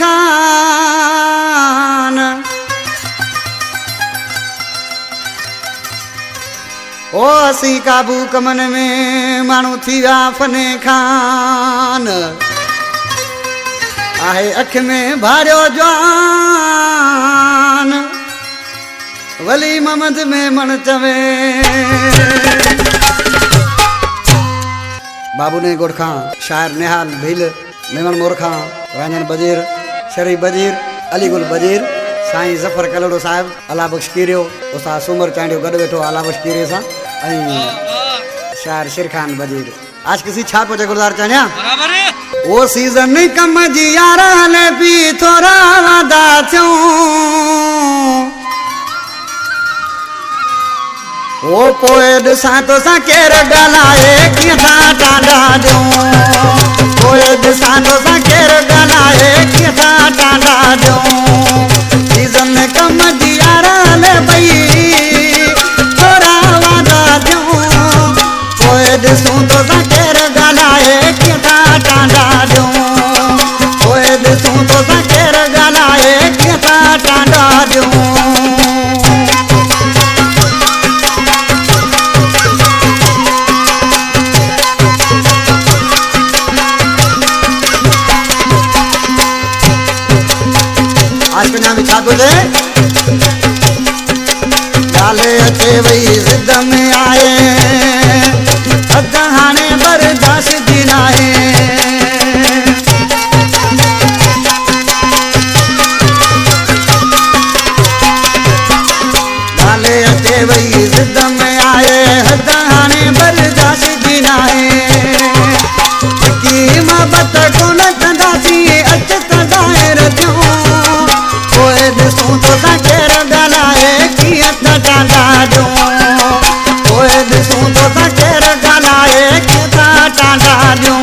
खान ओ असी काबू कमन में मानू थी विया फने खान आहे अख में भारियो जवान वली मोहम्मद में मन चवे बाबू ने गोड़ खां शायर निहाल भील मेमन मोर खां रंजन बजीर शरीफ बजीर अली गुल बजीर साईं जफर कलड़ो साहब अला बख्श कीरियो उस्ताद सुमर चांडियो गड वेठो अला बख्श कीरे सा शायर शेर खान बजीर आज किसी छाप को गुलजार चाहया बराबर है ओ सीजन कम जी यार हले पी थोड़ा वादा थो ओ पोए दिसा तो सा केर गलाए किथा टांडा दो पोए दिसा तो सा केर गलाए किथा टांडा दो सीजन कम जी यार हले भई थोड़ा वादा दो पोए दिसो तो सा केर गलाए किथा टांडा दो पोए दिसो तो सा केर गलाए किथा टांडा दो आज के नाम छा बोले डाले अचे वही जिद में आए हाणे बर्दाश्त दिनाए डाले अचे वही जिद में आए हाणे बर्दाश्त दिनाए की मोहब्बत कोन कंदासी अच त ज़ाहिर थियो पोइ ॾिसूं तो सा केर गलाए कीअं त टांडा ॾियूं पोइ ॾिसूं तो सा केर गलाए कीअं त टांडा ॾियूं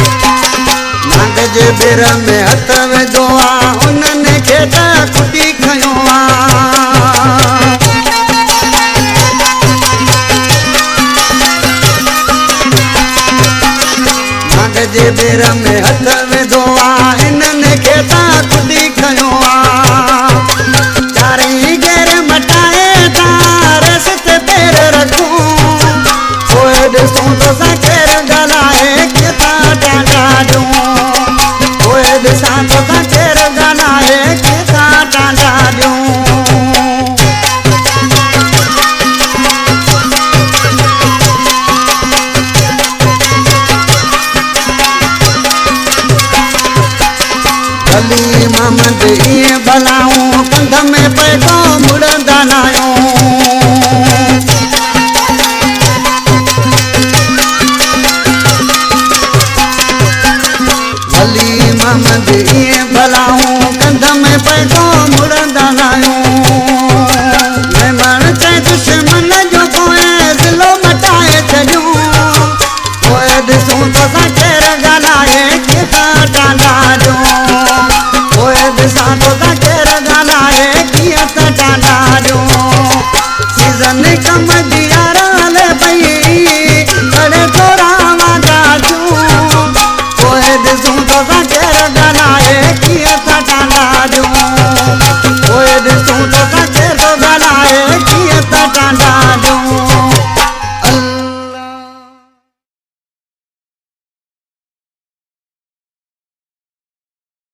नांग जे बेर में हथ विधो आहे उन्हनि खे त खुटी खयो आहे जे बेर में हथ विधो आहे इन्हनि खे त खुटी खयो आहे चारई घेर मटाए था रस ते पेर रखूं पोइ ॾिसूं तो सा केर गलाए किथा टांडा ॾियूं पोइ ॾिसां तो सा केर गलाए किथा टांडा ॾियूं अली मोहम्मद इएं भलाऊं कंध में पैगो मुड़ंदा नायो